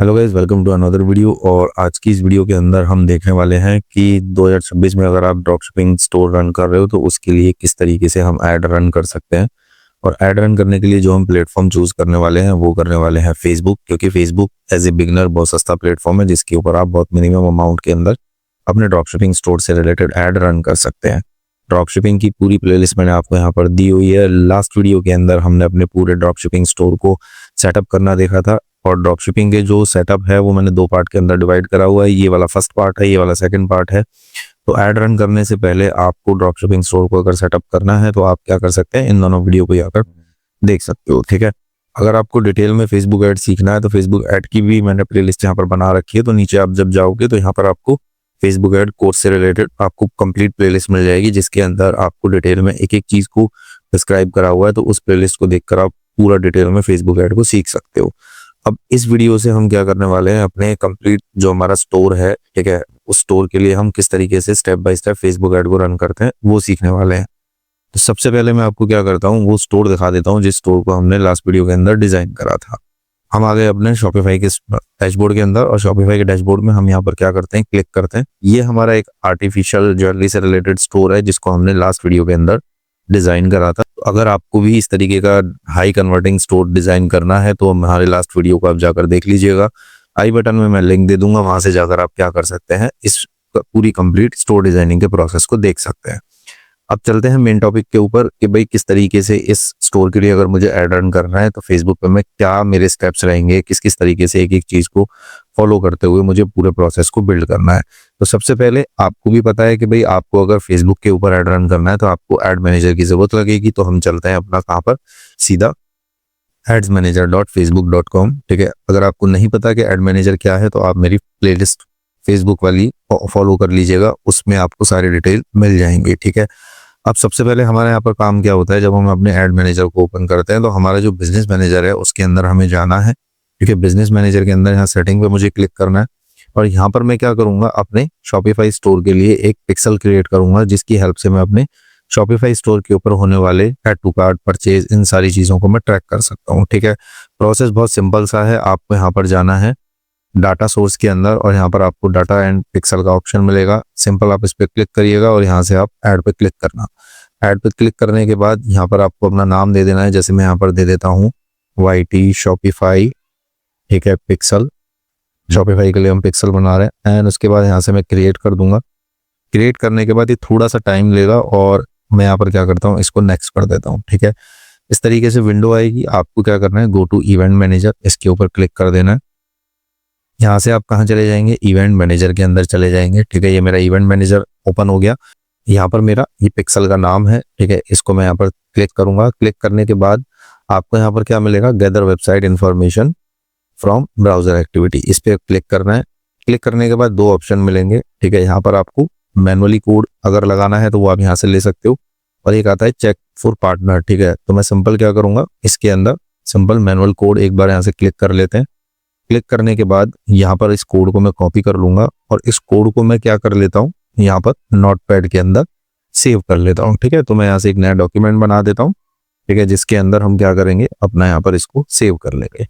Hello guys, welcome to another video. और आज की इस वीडियो के अंदर हम देखने वाले हैं कि 2026 में अगर आप ड्रॉपशिपिंग स्टोर रन कर रहे हो तो उसके लिए किस तरीके से हम ऐड रन कर सकते हैं। और ऐड रन करने के लिए जो हम प्लेटफॉर्म चूज करने वाले हैं वो करने वाले हैं फेसबुक, क्योंकि फेसबुक एज ए बिगनर बहुत सस्ता प्लेटफॉर्म है जिसके ऊपर आप बहुत मिनिमम अमाउंट के अंदर अपने ड्रॉपशिपिंग स्टोर से रिलेटेड ऐड रन कर सकते हैं। ड्रॉपशिपिंग की पूरी प्लेलिस्ट मैंने आपको यहाँ पर दी हुई है। लास्ट वीडियो के अंदर हमने अपने पूरे ड्रॉपशिपिंग स्टोर को सेटअप करना देखा था, और ड्रॉपशिपिंग के जो सेटअप है वो मैंने दो पार्ट के अंदर डिवाइड करा हुआ है। ये वाला फर्स्ट पार्ट है, ये वाला सेकंड पार्ट है। तो ऐड रन करने से पहले आपको ड्रॉपशिपिंग स्टोर को अगर सेटअप करना है तो आप क्या कर सकते हैं, इन दोनों वीडियो को जाकर देख सकते हो, ठीक है। अगर आपको डिटेल में फेसबुक ऐड सीखना है तो फेसबुक ऐड की भी मैंने प्लेलिस्ट यहाँ पर बना रखी है। तो नीचे आप जब जाओगे तो यहाँ पर आपको फेसबुक ऐड कोर्स से रिलेटेड आपको कंप्लीट प्लेलिस्ट मिल जाएगी, जिसके अंदर आपको डिटेल में एक एक चीज को डिस्क्राइब करा हुआ है। तो उस प्लेलिस्ट को देखकर आप पूरा डिटेल में फेसबुक ऐड को सीख सकते हो। अब इस वीडियो से हम क्या करने वाले हैं, अपने कंप्लीट जो हमारा स्टोर है, ठीक है, उस स्टोर के लिए हम किस तरीके से step by step Facebook ad को रन करते हैं वो सीखने वाले हैं। तो सबसे पहले मैं आपको क्या करता हूँ, वो स्टोर दिखा देता हूँ जिस स्टोर को हमने लास्ट वीडियो के अंदर डिजाइन करा था। हम आ गए अपने शॉपिफाई के डैशबोर्ड के अंदर, और शॉपिफाई के डैशबोर्ड में हम यहाँ पर क्या करते हैं, क्लिक करते हैं। ये हमारा एक आर्टिफिशियल ज्वेलरी से रिलेटेड स्टोर है जिसको हमने लास्ट वीडियो के अंदर डिजाइन करा था। तो अगर आपको भी इस तरीके का हाई कन्वर्टिंग स्टोर डिजाइन करना है तो हमारे लास्ट वीडियो को आप जाकर देख लीजिएगा। आई बटन में मैं लिंक दे दूंगा, वहां से जाकर आप क्या कर सकते हैं, इस पूरी कंप्लीट स्टोर डिजाइनिंग के प्रोसेस को देख सकते हैं। अब चलते हैं मेन टॉपिक के ऊपर कि भाई किस तरीके से इस स्टोर के लिए अगर मुझे ऐड रन करना है तो फेसबुक पे मैं क्या मेरे स्टेप्स रहेंगे, किस किस तरीके से एक एक चीज को फॉलो करते हुए मुझे पूरे प्रोसेस को बिल्ड करना है। तो सबसे पहले आपको भी पता है कि भाई आपको अगर फेसबुक के ऊपर ऐड रन करना है तो आपको एड मैनेजर की जरूरत लगेगी। तो हम चलते हैं अपना कहाँ पर, सीधा adsmanager.facebook.com, ठीक है। अगर आपको नहीं पता कि एड मैनेजर क्या है तो आप मेरी प्लेलिस्ट फेसबुक वाली फॉलो कर लीजिएगा, उसमें आपको सारी डिटेल मिल जाएंगे, ठीक है। अब सबसे पहले हमारे यहाँ पर काम क्या होता है, जब हम अपने ऐड मैनेजर को ओपन करते हैं तो हमारा जो बिजनेस मैनेजर है उसके अंदर हमें जाना है, ठीक है। बिजनेस मैनेजर के अंदर यहाँ सेटिंग पे मुझे क्लिक करना है, और यहाँ पर मैं क्या करूंगा, अपने शॉपिफाई स्टोर के लिए एक पिक्सल क्रिएट करूंगा जिसकी हेल्प से मैं अपने शॉपिफाई स्टोर के ऊपर होने वाले ऐड टू कार्ट, परचेज, इन सारी चीजों को मैं ट्रैक कर सकता हूँ, ठीक है। प्रोसेस बहुत सिंपल सा है। आपको यहाँ पर जाना है डाटा सोर्स के अंदर, और यहाँ पर आपको डाटा एंड पिक्सल का ऑप्शन मिलेगा। सिंपल आप इस पर क्लिक करिएगा और यहाँ से आप ऐड पे क्लिक करना। ऐड पे क्लिक करने के बाद यहाँ पर आपको अपना नाम दे देना है। जैसे मैं यहाँ पर दे देता हूँ YT शॉपिफाई, ठीक है, पिक्सल। शॉपिफाई के लिए हम पिक्सल बना रहे हैं। एंड उसके बाद यहाँ से मैं क्रिएट कर दूंगा। क्रिएट करने के बाद ये थोड़ा सा टाइम लेगा और मैं यहाँ पर क्या करता हूँ, इसको नेक्स्ट कर देता हूँ, ठीक है। इस तरीके से विंडो आएगी। आपको क्या करना है, गो टू इवेंट मैनेजर, इसके ऊपर क्लिक कर देना है। यहाँ से आप कहाँ चले जाएंगे, इवेंट मैनेजर के अंदर चले जाएंगे, ठीक है। ये मेरा इवेंट मैनेजर ओपन हो गया। यहाँ पर मेरा ये पिक्सल का नाम है, ठीक है। इसको मैं यहाँ पर क्लिक करूंगा। क्लिक करने के बाद आपको यहाँ पर क्या मिलेगा, gather website information from browser activity, इस पे क्लिक करना है। क्लिक करने के बाद दो ऑप्शन मिलेंगे, ठीक है। यहाँ पर आपको मैनुअली कोड अगर लगाना है तो वो आप यहाँ से ले सकते हो, और एक आता है चेक फॉर पार्टनर, ठीक है। तो मैं सिंपल क्या करूंगा, इसके अंदर सिंपल मैनुअल कोड एक बार यहाँ से क्लिक कर लेते हैं। क्लिक करने के बाद यहाँ पर इस कोड को मैं कॉपी कर लूंगा, और इस कोड को मैं क्या कर लेता हूँ, यहाँ पर नोटपैड के अंदर सेव कर लेता हूँ, ठीक है। तो मैं यहाँ से एक नया डॉक्यूमेंट बना देता हूँ, ठीक है, जिसके अंदर हम क्या करेंगे, अपना यहाँ पर इसको सेव कर लेंगे।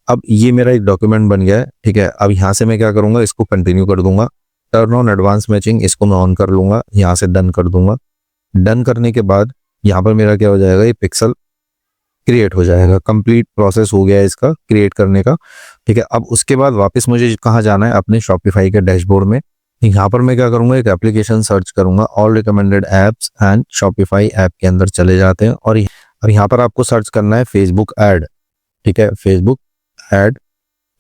अब ये मेरा एक डॉक्यूमेंट बन गया है, ठीक है। अब यहाँ से मैं क्या करूंगा, इसको कंटिन्यू कर दूंगा। टर्न ऑन एडवांस मैचिंग, इसको मैं ऑन कर लूंगा, यहाँ से डन कर दूंगा। डन करने के बाद यहाँ पर मेरा क्या हो जाएगा, ये पिक्सल क्रिएट हो जाएगा। कंप्लीट प्रोसेस हो गया है इसका क्रिएट करने का, ठीक है। अब उसके बाद वापस मुझे कहाँ जाना है, अपने शॉपिफाई के डैशबोर्ड में। यहाँ पर मैं क्या करूंगा, एक एप्लीकेशन सर्च करूंगा, all recommended apps and Shopify app के अंदर चले जाते हैं। और अब यहाँ पर आपको सर्च करना है फेसबुक ऐड, ठीक है, फेसबुक ऐड।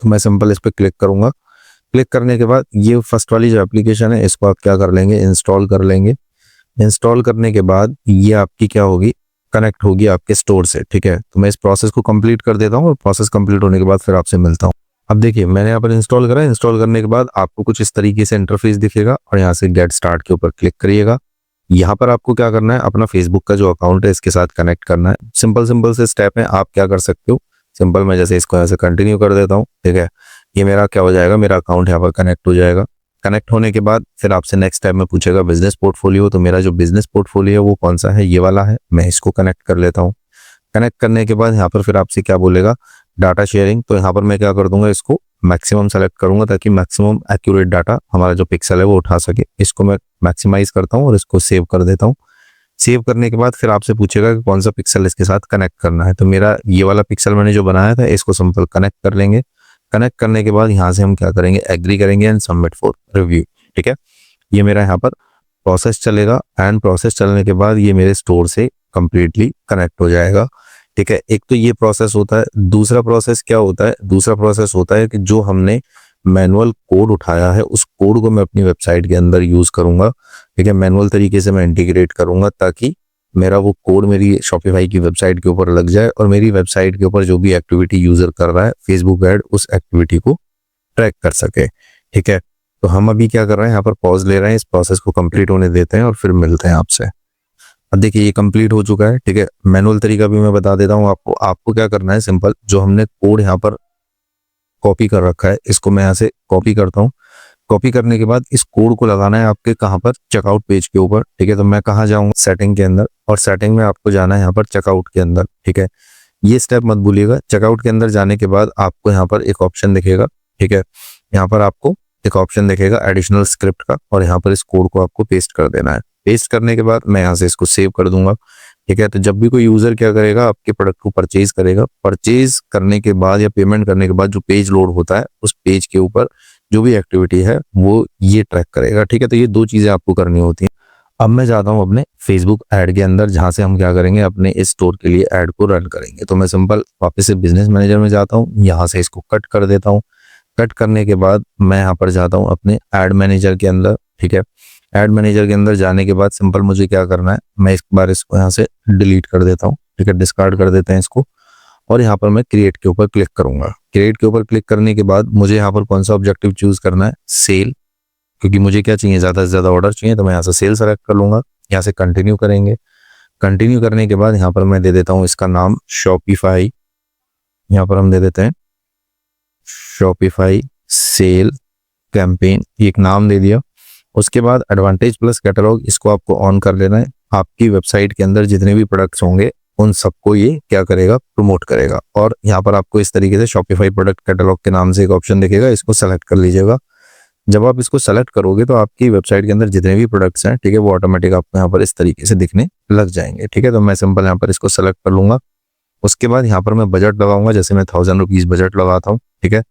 तो मैं सिंपल इस पर क्लिक करूंगा। क्लिक करने के बाद ये फर्स्ट वाली जो एप्लीकेशन है इसको आप क्या कर लेंगे, इंस्टॉल कर लेंगे। इंस्टॉल करने के बाद ये आपकी क्या होगी, कनेक्ट होगी आपके स्टोर से, ठीक है। तो मैं इस प्रोसेस को कंप्लीट कर देता हूँ, और प्रोसेस कंप्लीट होने के बाद फिर आपसे मिलता हूँ। अब देखिए मैंने यहाँ पर इंस्टॉल करा। इंस्टॉल करने के बाद आपको कुछ इस तरीके से इंटरफेस दिखेगा, और यहाँ से गेट स्टार्ट के ऊपर क्लिक करिएगा। यहाँ पर आपको क्या करना है, अपना फेसबुक का जो अकाउंट है इसके साथ कनेक्ट करना है। सिंपल सिंपल से स्टेप है, आप क्या कर सकते हो, सिंपल मैं जैसे इसको यहाँ से कंटिन्यू कर देता हूँ, ठीक है। ये मेरा क्या हो जाएगा, मेरा अकाउंट यहाँ पर कनेक्ट हो जाएगा। कनेक्ट होने के बाद फिर आपसे नेक्स्ट टाइम में पूछेगा बिजनेस पोर्टफोलियो। तो मेरा जो बिजनेस पोर्टफोलियो है वो कौन सा है, ये वाला है। मैं इसको कनेक्ट कर लेता हूँ। कनेक्ट करने के बाद यहाँ पर फिर आपसे क्या बोलेगा, डाटा शेयरिंग। तो यहाँ पर मैं क्या कर दूंगा, इसको मैक्सिमम सेलेक्ट करूंगा ताकि मैक्सिमम एक्यूरेट डाटा हमारा जो पिक्सल है वो उठा सके। इसको मैं मैक्सिमाइज करता हूँ और इसको सेव कर देता हूँ। सेव करने के बाद फिर आपसे पूछेगा कि कौन सा पिक्सल इसके साथ कनेक्ट करना है। तो मेरा ये वाला पिक्सल मैंने जो बनाया था इसको सिंपल कनेक्ट कर लेंगे। कनेक्ट करने के बाद यहाँ से हम क्या करेंगे, एग्री करेंगे एंड सबमिट फॉर रिव्यू। ठीक है, ये मेरा यहाँ पर प्रोसेस चलेगा एंड प्रोसेस चलने के बाद ये मेरे स्टोर से कंप्लीटली कनेक्ट हो जाएगा। ठीक है, एक तो ये प्रोसेस होता है। दूसरा प्रोसेस क्या होता है, दूसरा प्रोसेस होता है कि जो हमने मैनुअल कोड उठाया है उस कोड को मैं अपनी वेबसाइट के अंदर यूज करूंगा। ठीक है, मैनुअल तरीके से मैं इंटीग्रेट करूंगा ताकि मेरा वो कोड मेरी शॉपिफाई की वेबसाइट के ऊपर लग जाए और मेरी वेबसाइट के ऊपर जो भी एक्टिविटी यूजर कर रहा है फेसबुक ऐड उस एक्टिविटी को ट्रैक कर सके। ठीक है, तो हम अभी क्या कर रहे हैं, यहाँ पर पॉज ले रहे हैं, इस प्रोसेस को कंप्लीट होने देते हैं और फिर मिलते हैं आपसे। अब देखिए ये कंप्लीट हो चुका है। ठीक है, मैनुअल तरीका भी मैं बता देता हूँ आपको। आपको क्या करना है, सिंपल जो हमने कोड यहाँ पर कॉपी कर रखा है इसको मैं यहाँ से कॉपी करता हूँ। कॉपी करने के बाद इस कोड को लगाना है आपके कहाँ पर, चेकआउट पेज के ऊपर। ठीक है, तो मैं कहाँ जाऊँगा, सेटिंग के अंदर, और सेटिंग में आपको जाना है यहाँ पर चेकआउट के अंदर। ठीक है, ये स्टेप मत भूलिएगा। चेकआउट के अंदर जाने के बाद आपको यहाँ पर एक ऑप्शन दिखेगा। ठीक है, यहाँ पर आपको एक ऑप्शन दिखेगा एडिशनल स्क्रिप्ट का और यहाँ पर इस कोड को आपको पेस्ट कर देना है। पेस्ट करने के बाद मैं यहाँ से इसको सेव कर दूंगा। ठीक है, तो जब भी कोई यूजर क्या करेगा, आपके प्रोडक्ट को परचेज करेगा, परचेज करने के बाद या पेमेंट करने के बाद जो पेज लोड होता है उस पेज के ऊपर जो भी एक्टिविटी है वो ये ट्रैक करेगा। ठीक है, तो ये दो चीजें आपको करनी होती हैं। अब मैं जाता हूँ अपने फेसबुक ऐड के अंदर जहां से हम क्या करेंगे, अपने इस स्टोर के लिए ऐड को रन करेंगे। तो मैं सिंपल वापस से बिजनेस मैनेजर में जाता हूँ, यहाँ से इसको कट कर देता हूँ। कट करने के बाद मैं यहाँ पर जाता हूँ अपने ऐड मैनेजर के अंदर। ठीक है, ऐड मैनेजर के अंदर जाने के बाद सिंपल मुझे क्या करना है, मैं एक बार इसको यहाँ से डिलीट कर देता हूँ। ठीक है, डिस्कार्ड कर देते हैं इसको और यहाँ पर मैं क्रिएट के ऊपर क्लिक करूंगा। क्रिएट के ऊपर क्लिक करने के बाद मुझे यहाँ पर कौन सा ऑब्जेक्टिव चूज करना है, सेल, क्योंकि मुझे क्या चाहिए, ज्यादा से ज्यादा ऑर्डर चाहिए। तो मैं यहाँ से सेल सेलेक्ट कर लूंगा। यहाँ से कंटिन्यू करेंगे। कंटिन्यू करने के बाद यहाँ पर मैं दे देता हूँ इसका नाम शॉपिफाई। यहाँ पर हम दे देते हैं शॉपिफाई सेल कैंपेन, एक नाम दे दिया। उसके बाद एडवांटेज प्लस कैटलॉग, इसको आपको ऑन कर लेना है। आपकी वेबसाइट के अंदर जितने भी प्रोडक्ट्स होंगे उन सबको ये क्या करेगा, प्रमोट करेगा। और यहाँ पर आपको इस तरीके से शॉपिफाई प्रोडक्ट कैटलॉग के नाम से एक ऑप्शन दिखेगा, इसको सेलेक्ट कर लीजिएगा। जब आप इसको सेलेक्ट करोगे तो आपकी वेबसाइट के अंदर जितने भी प्रोडक्ट्स हैं, ठीक है, वो ऑटोमेटिक आपको यहाँ पर इस तरीके से दिखने लग जाएंगे। ठीक है, तो मैं सिंपल यहाँ पर इसको सेलेक्ट कर लूंगा। उसके बाद यहाँ पर मैं बजट लगाऊंगा, जैसे मैं 1000 रुपीज बजट लगाता हूँ। ठीक है,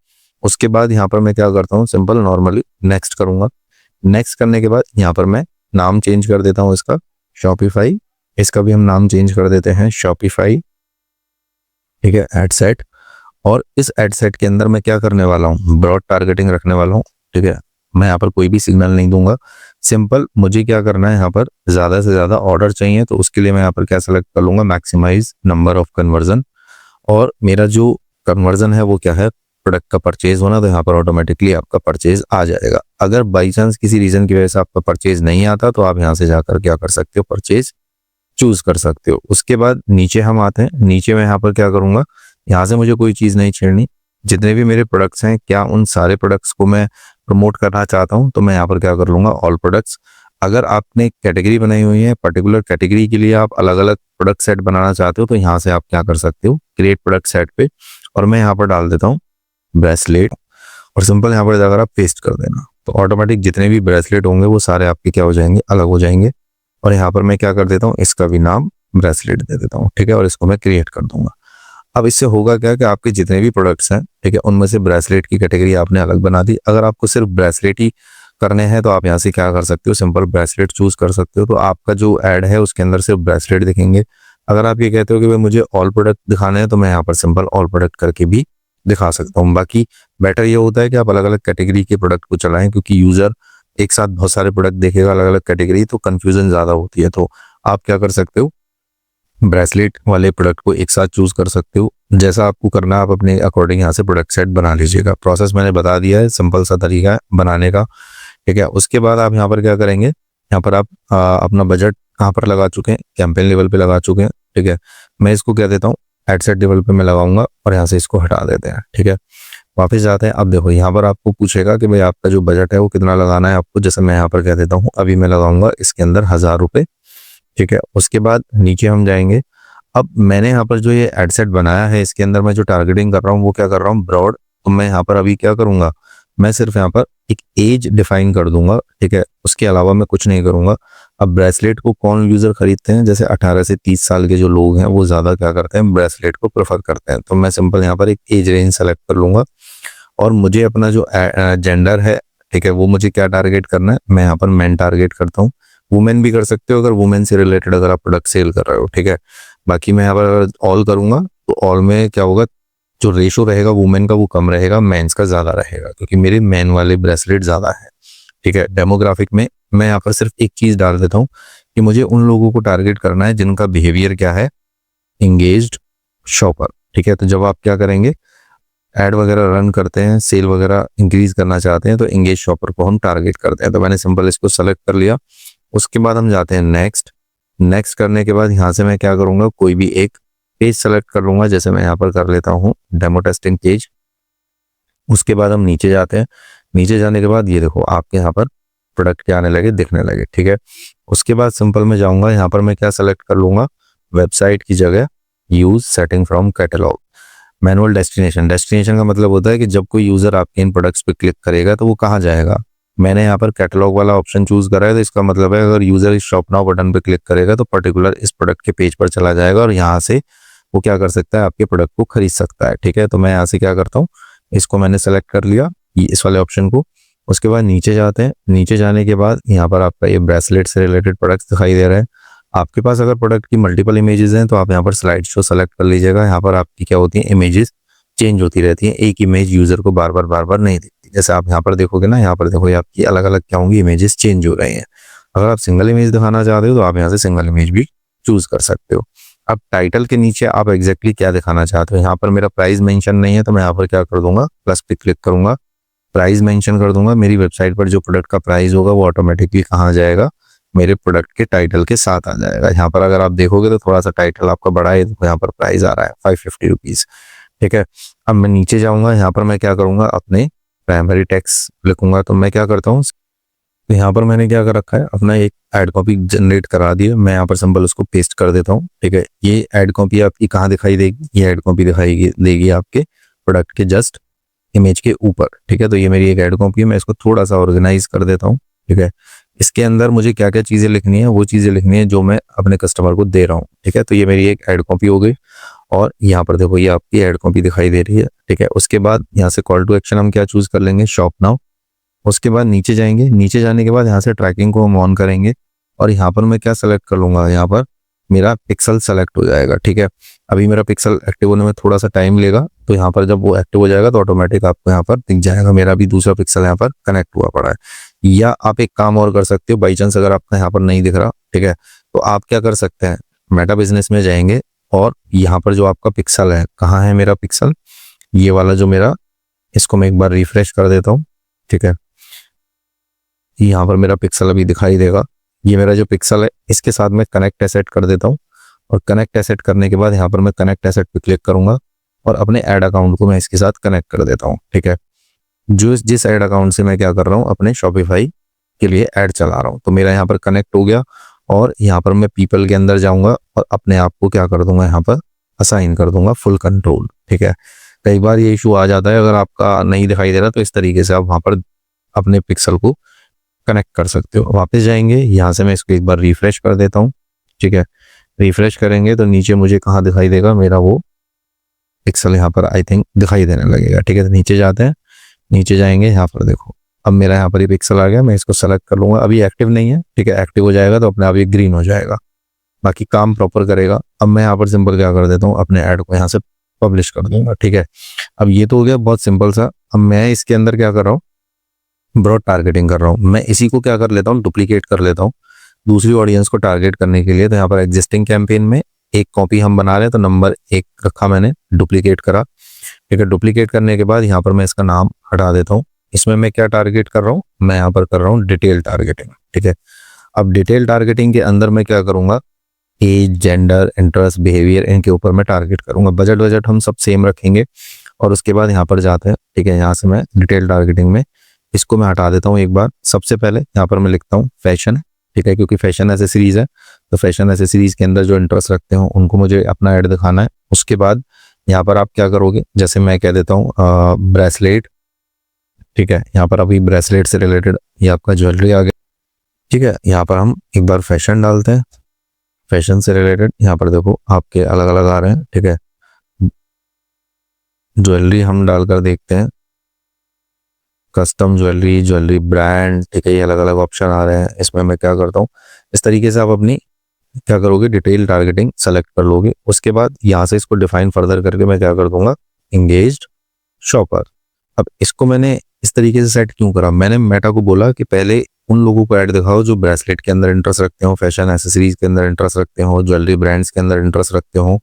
उसके बाद यहाँ पर मैं क्या करता हूँ, सिंपल नॉर्मली नेक्स्ट करूंगा। नेक्स्ट करने के बाद यहाँ पर मैं नाम चेंज कर देता हूँ इसका शॉपिफाई, इसका भी हम नाम चेंज कर देते हैं शॉपिफाई। ठीक है, एड सेट, और इस एड सेट के अंदर मैं क्या करने वाला हूँ, ब्रॉड टारगेटिंग रखने वाला हूँ। ठीक है, मैं यहाँ पर कोई भी सिग्नल नहीं दूंगा। सिंपल मुझे क्या करना है, यहाँ पर ज्यादा से ज्यादा ऑर्डर चाहिए तो उसके लिए मैं यहाँ पर क्या सेलेक्ट कर लूंगा, मैक्सिमाइज नंबर ऑफ कन्वर्जन। और मेरा जो कन्वर्जन है वो क्या है, प्रोडक्ट का परचेज होना, तो यहाँ पर ऑटोमेटिकली आपका परचेज आ जाएगा। अगर बाई चांस किसी रीजन की वजह से आपका परचेज नहीं आता तो आप यहाँ से जाकर क्या कर सकते हो, परचेज चूज कर सकते हो। उसके बाद नीचे हम आते हैं। नीचे मैं यहाँ पर क्या करूंगा, यहाँ से मुझे कोई चीज नहीं छेड़नी। जितने भी मेरे प्रोडक्ट्स हैं, क्या उन सारे प्रोडक्ट्स को मैं प्रमोट करना चाहता हूं, तो मैं यहाँ पर क्या कर लूंगा, ऑल प्रोडक्ट्स। अगर आपने कैटेगरी बनाई हुई है, पर्टिकुलर कैटेगरी के लिए आप अलग अलग प्रोडक्ट सेट बनाना चाहते हो, तो यहाँ से आप क्या कर सकते हो, क्रिएट प्रोडक्ट सेट पे, और मैं यहाँ पर डाल देता हूँ ब्रेसलेट, और सिंपल यहाँ पर जाकर आप पेस्ट कर देना। तो ऑटोमेटिक जितने भी ब्रेसलेट होंगे वो सारे आपके क्या हो जाएंगे, अलग हो जाएंगे। और यहाँ पर मैं क्या कर देता हूँ, इसका भी नाम ब्रेसलेट दे देता हूँ। ठीक है, और इसको मैं क्रिएट कर दूंगा। अब इससे होगा क्या कि आपके जितने भी प्रोडक्ट्स हैं, ठीक है, उनमें से ब्रेसलेट की कैटेगरी आपने अलग बना दी। अगर आपको सिर्फ ब्रेसलेट ही करने हैं तो आप यहाँ से क्या कर सकते हो, सिंपल ब्रेसलेट चूज कर सकते हो। तो आपका जो ऐड है उसके अंदर सिर्फ ब्रेसलेट दिखेंगे। अगर आप ये कहते हो कि भाई मुझे ऑल प्रोडक्ट दिखाने हैं, तो मैं यहाँ पर सिंपल ऑल प्रोडक्ट करके भी दिखा सकता हूँ। बाकी बेटर ये होता है कि आप अलग अलग कैटेगरी के प्रोडक्ट को चलाएं, क्योंकि यूजर एक साथ बहुत सारे प्रोडक्ट देखेगा अलग अलग कैटेगरी, तो कंफ्यूजन ज्यादा होती है। तो आप क्या कर सकते हो, ब्रेसलेट वाले प्रोडक्ट को एक साथ चूज कर सकते हो। जैसा आपको करना है आप अपने अकॉर्डिंग यहाँ से प्रोडक्ट सेट बना लीजिएगा। प्रोसेस मैंने बता दिया है, सिंपल सा तरीका है बनाने का। ठीक है, उसके बाद आप यहाँ पर क्या करेंगे, यहाँ पर आप अपना बजट कहाँ पर लगा चुके हैं, कैंपेन लेवल पे लगा चुके हैं। ठीक है, मैं इसको क्या देता हूँ, एड सेट लेवल पे मैं लगाऊंगा और यहाँ से इसको हटा देते हैं। ठीक है, वापस जाते हैं। अब देखो यहाँ पर आपको पूछेगा कि भाई आपका जो बजट है वो कितना लगाना है आपको। जैसे मैं यहाँ पर कह देता हूँ, अभी मैं लगाऊंगा इसके अंदर 1000 रुपये। ठीक है, उसके बाद नीचे हम जाएंगे। अब मैंने यहाँ पर जो ये एड सेट बनाया है इसके अंदर मैं जो टारगेटिंग कर रहा हूँ वो क्या कर रहा हूँ, ब्रॉड तो मैं यहाँ पर अभी क्या करूंगा, मैं सिर्फ यहाँ पर एक एज डिफाइन कर दूंगा, ठीक है, उसके अलावा मैं कुछ नहीं करूंगा। अब ब्रेसलेट को कौन यूजर खरीदते हैं, जैसे 18 से 30 साल के जो लोग हैं वो ज्यादा क्या करते हैं, ब्रेसलेट को प्रेफर करते हैं। तो मैं सिंपल यहाँ पर एक एज रेंज सेलेक्ट कर लूंगा और मुझे अपना जो जेंडर है, ठीक है, वो मुझे क्या टारगेट करना है, मैं यहाँ पर मैन टारगेट करता हूँ। वुमेन भी कर सकते हो अगर वुमेन से रिलेटेड अगर आप प्रोडक्ट सेल कर रहे हो, ठीक है। बाकी मैं यहाँ पर ऑल करूंगा तो ऑल में क्या होगा, जो रेशो रहेगा वुमेन का वो कम रहेगा, मेंस का ज्यादा रहेगा, क्योंकि मेरे मेन वाले ब्रेसलेट ज्यादा है, ठीक है। डेमोग्राफिक में मैं यहाँ पर सिर्फ एक चीज डाल देता हूँ कि मुझे उन लोगों को टारगेट करना है जिनका बिहेवियर क्या है, इंगेज्ड शॉपर, ठीक है। तो जब आप क्या करेंगे, एड वगैरह रन करते हैं, सेल वगैरह इंक्रीज करना चाहते हैं, तो इंगेज शॉपर को हम टारगेट करते हैं। तो मैंने सिंपल इसको सेलेक्ट कर लिया। उसके बाद हम जाते हैं नेक्स्ट। नेक्स्ट करने के बाद यहाँ से मैं क्या करूंगा, कोई भी एक पेज सेलेक्ट कर लूंगा, जैसे मैं यहाँ पर कर लेता हूँ डेमो टेस्टिंग पेज। उसके बाद हम नीचे जाते हैं। नीचे जाने के बाद ये देखो आपके यहाँ पर प्रोडक्ट क्या आने लगे, दिखने लगे, ठीक है। उसके बाद सिंपल में जाऊंगा, यहाँ पर मैं क्या सेलेक्ट कर लूंगा, वेबसाइट की जगह use setting from catalogue. Manual destination, destination का मतलब होता है कि जब कोई यूजर आपके इन प्रोडक्ट्स पे क्लिक करेगा तो वो कहाँ जाएगा। मैंने यहाँ पर कैटलॉग वाला ऑप्शन चूज करा है, तो इसका मतलब है अगर यूजर इस शॉप नाउ बटन पे क्लिक करेगा तो पर्टिकुलर इस प्रोडक्ट के पेज पर चला जाएगा और यहाँ से वो क्या कर सकता है, आपके प्रोडक्ट को खरीद सकता है, ठीक है। तो मैं यहाँ से क्या करता हूँ, इसको मैंने सेलेक्ट कर लिया, इस वाले ऑप्शन को। उसके बाद नीचे जाते हैं। नीचे जाने के बाद यहाँ पर आपका ये ब्रेसलेट से रिलेटेड प्रोडक्ट्स दिखाई दे रहे हैं। आपके पास अगर प्रोडक्ट की मल्टीपल इमेजेस हैं तो आप यहाँ पर स्लाइड शो सेलेक्ट कर लीजिएगा। यहाँ पर आपकी क्या होती है, इमेजेस चेंज होती रहती है, एक इमेज यूजर को बार बार नहीं दिखती। जैसे आप यहाँ पर देखोगे ना, यहाँ पर देखो ये आपकी अलग अलग क्या होंगी, इमेजेस चेंज हो रही हैं। अगर आप सिंगल इमेज दिखाना चाहते हो तो आप यहाँ से सिंगल इमेज भी चूज कर सकते हो। अब टाइटल के नीचे आप एग्जैक्टली क्या दिखाना चाहते हो, यहाँ पर मेरा प्राइस मेंशन नहीं है तो मैं यहाँ पर क्या कर दूंगा, प्लस पे क्लिक करूंगा, प्राइस मेंशन कर दूंगा। मेरी वेबसाइट पर जो प्रोडक्ट का प्राइस होगा वो ऑटोमेटिकली कहाँ जाएगा, मेरे प्रोडक्ट के टाइटल के साथ आ जाएगा। यहाँ पर अगर आप देखोगे तो थोड़ा सा टाइटल आपका बड़ा है, तो यहाँ पर प्राइस आ रहा है 550 रुपीज, ठीक है। अब मैं नीचे जाऊंगा, यहाँ पर मैं क्या करूंगा, अपने प्राइमरी टेक्स्ट लिखूंगा। तो मैं क्या करता हूँ, तो यहाँ पर मैंने क्या कर रखा है, अपना एक एड कॉपी जनरेट करा दिया। मैं यहाँ पर सिंपल उसको पेस्ट कर देता हूँ, ठीक है। ये एड कॉपी आपकी कहाँ दिखाई देगी, ये एड कॉपी दिखाई देगी आपके प्रोडक्ट के जस्ट इमेज के ऊपर, ठीक है। तो ये मेरी एक एड कॉपी है, मैं इसको थोड़ा सा ऑर्गेनाइज कर देता हूँ, ठीक है। इसके अंदर मुझे क्या क्या चीजें लिखनी है, वो चीजें लिखनी है जो मैं अपने कस्टमर को दे रहा हूँ, ठीक है। तो ये मेरी एक एड कॉपी हो गई और यहाँ पर देखो ये आपकी एड कॉपी दिखाई दे रही है, ठीक है। उसके बाद यहाँ से कॉल टू एक्शन हम क्या चूज कर लेंगे, शॉप नाउ। उसके बाद नीचे जाएंगे, नीचे जाने के बाद यहाँ से ट्रैकिंग को हम ऑन करेंगे और यहाँ पर मैं क्या सेलेक्ट कर लूंगा, यहाँ पर मेरा पिक्सल सेलेक्ट हो जाएगा, ठीक है। अभी मेरा पिक्सल एक्टिव होने में थोड़ा सा टाइम लेगा, तो यहाँ पर जब वो एक्टिव हो जाएगा तो ऑटोमेटिक आपको यहाँ पर दिख जाएगा मेरा भी दूसरा पिक्सल यहाँ पर कनेक्ट हुआ पड़ा है। या आप एक काम और कर सकते हो, बाई चांस अगर आपका यहाँ पर नहीं दिख रहा, ठीक है, तो आप क्या कर सकते हैं, मेटा बिजनेस में जाएंगे और यहाँ पर जो आपका पिक्सल है, कहाँ है मेरा पिक्सल, ये वाला जो मेरा, इसको मैं एक बार रिफ्रेश कर देता हूँ, ठीक है। यहाँ पर मेरा पिक्सल अभी दिखाई देगा। ये मेरा जो पिक्सल है इसके साथ मैं कनेक्ट एसेट कर देता हूँ और कनेक्ट एसेट करने के बाद यहाँ पर मैं कनेक्ट एसेट पे क्लिक करूंगा और अपने ऐड अकाउंट को मैं इसके साथ कनेक्ट कर देता हूँ, ठीक है। जो जिस ऐड अकाउंट से मैं क्या कर रहा हूँ, अपने शॉपिफाई के लिए ऐड चला रहा हूँ, तो मेरा यहाँ पर कनेक्ट हो गया। और यहाँ पर मैं पीपल के अंदर जाऊंगा और अपने आप को क्या कर दूंगा, यहाँ पर असाइन कर दूंगा फुल कंट्रोल, ठीक है। कई बार ये इशू आ जाता है, अगर आपका नहीं दिखाई दे रहा तो इस तरीके से आप वहाँ पर अपने पिक्सल को कनेक्ट कर सकते हो। वापस जाएंगे, यहाँ से मैं इसको एक बार रिफ्रेश कर देता हूँ, ठीक है। रिफ्रेश करेंगे तो नीचे मुझे कहाँ दिखाई देगा, मेरा वो पिक्सल यहाँ पर आई थिंक दिखाई देने लगेगा, ठीक है। तो नीचे जाते हैं, नीचे जाएंगे, यहाँ पर देखो अब मेरा यहाँ पर ये पिक्सल आ गया। मैं इसको सेलेक्ट कर लूंगा, अभी एक्टिव नहीं है, ठीक है। एक्टिव हो जाएगा तो अपने आप ये ग्रीन हो जाएगा, बाकी काम प्रॉपर करेगा। अब मैं यहाँ पर सिंपल क्या कर देता हूँ, अपने ऐड को यहाँ से पब्लिश कर दूंगा, ठीक है। अब ये तो हो गया बहुत सिंपल सा। अब मैं इसके अंदर क्या कर रहा हूँ, ब्रॉड टारगेटिंग कर रहा हूँ। मैं इसी को क्या कर लेता हूँ, डुप्लीकेट कर लेता हूँ दूसरी ऑडियंस को टारगेट करने के लिए। तो यहाँ पर एग्जिस्टिंग कैंपेन में एक कॉपी हम बना रहे हैं, तो नंबर 1 रखा मैंने, डुप्लीकेट करा, ठीक है। डुप्लीकेट करने के बाद यहाँ पर मैं इसका नाम हटा देता हूँ। इसमें मैं क्या टारगेट कर रहा हूँ, मैं यहाँ पर कर रहा हूँ डिटेल टारगेटिंग, ठीक है। अब डिटेल टारगेटिंग के अंदर मैं क्या करूंगा, एज, जेंडर, इंटरेस्ट, बिहेवियर, इनके ऊपर मैं टारगेट करूंगा। बजट हम सब सेम रखेंगे। और उसके बाद यहाँ पर जाते हैं, ठीक है। यहाँ से मैं डिटेल टारगेटिंग में इसको मैं हटा देता हूँ एक बार। सबसे पहले यहाँ पर मैं लिखता हूँ फैशन, ठीक है, क्योंकि फैशन एसेसरीज है, तो फैशन एसेसरीज के अंदर जो इंटरेस्ट रखते हो उनको मुझे अपना ऐड दिखाना है। उसके बाद यहाँ पर आप क्या करोगे, जैसे मैं कह देता हूँ ब्रेसलेट, ठीक है, यहाँ पर अभी ब्रेसलेट से रिलेटेड ये आपका ज्वेलरी आ गया, ठीक है। यहाँ पर हम एक बार फैशन डालते हैं, फैशन से रिलेटेड यहाँ पर देखो आपके अलग अलग आ रहे हैं, ठीक है। ज्वेलरी हम डालकर देखते हैं, कस्टम ज्वेलरी, ज्वेलरी ब्रांड, ठीक है, ये अलग अलग ऑप्शन आ रहे हैं। इसमें मैं क्या करता हूँ, इस तरीके से आप अपनी क्या करोगे, डिटेल टारगेटिंग सेलेक्ट कर लोगे। उसके बाद यहाँ से इसको डिफाइन फर्दर करके मैं क्या कर दूंगा, एंगेज्ड शॉपर। अब इसको मैंने इस तरीके से सेट क्यों करा, मैंने मेटा को बोला कि पहले उन लोगों को ऐड दिखाओ जो ब्रेसलेट के अंदर इंटरेस्ट रखते हो, फैशन एसेसरीज के अंदर इंटरेस्ट रखते हो, ज्वेलरी ब्रांड्स के अंदर इंटरेस्ट रखते हो,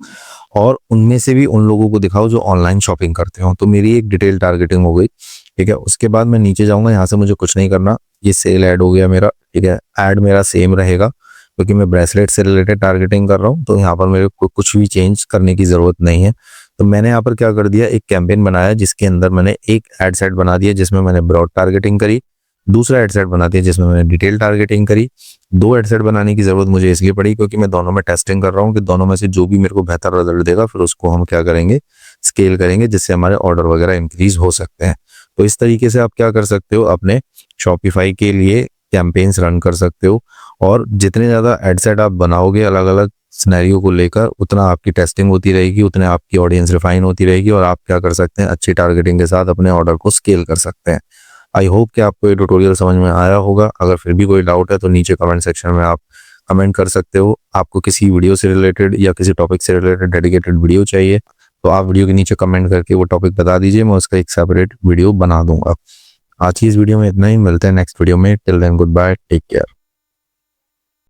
और उनमें से भी उन लोगों को दिखाओ जो ऑनलाइन शॉपिंग करते हो। तो मेरी एक डिटेल टारगेटिंग हो गई, ठीक है। उसके बाद मैं नीचे जाऊंगा, यहाँ से मुझे कुछ नहीं करना, ये सेल ऐड हो गया मेरा, ठीक है। ऐड मेरा सेम रहेगा क्योंकि मैं ब्रेसलेट से रिलेटेड टारगेटिंग कर रहा हूँ, तो यहाँ पर मेरे को कुछ भी चेंज करने की जरूरत नहीं है। तो मैंने यहाँ पर क्या कर दिया, एक कैंपेन बनाया जिसके अंदर मैंने एक एड सेट बना दिया जिसमें मैंने ब्रॉड टारगेटिंग करी, दूसरा एड सेट बना दिया जिसमें मैंने डिटेल टारगेटिंग करी। दो एड सेट बनाने की जरूरत मुझे इसलिए पड़ी क्योंकि मैं दोनों में टेस्टिंग कर रहा हूँ कि दोनों में से जो भी मेरे को बेहतर रिजल्ट देगा फिर उसको हम क्या करेंगे, स्केल करेंगे, जिससे हमारे ऑर्डर वगैरह इंक्रीज हो सकते हैं। तो इस तरीके से आप क्या कर सकते हो, अपने शॉपिफाई के लिए कैंपेन्स रन कर सकते हो, और जितने ज़्यादा एड सेट आप बनाओगे अलग अलग सिनेरियो को लेकर, उतना आपकी टेस्टिंग होती रहेगी, उतने आपकी ऑडियंस रिफाइन होती रहेगी, और आप क्या कर सकते हैं, अच्छी टारगेटिंग के साथ अपने ऑर्डर को स्केल कर सकते हैं। आई होप कि आपको ये ट्यूटोरियल समझ में आया होगा। अगर फिर भी कोई डाउट है तो नीचे कमेंट सेक्शन में आप कमेंट कर सकते हो। आपको किसी वीडियो से रिलेटेड या किसी टॉपिक से रिलेटेड डेडिकेटेड वीडियो चाहिए तो आप वीडियो के नीचे कमेंट करके वो टॉपिक बता दीजिए, मैं उसका एक सेपरेट वीडियो बना दूंगा। आज की इस वीडियो में इतना ही, मिलते हैं नेक्स्ट वीडियो में। Till then good bye, take care.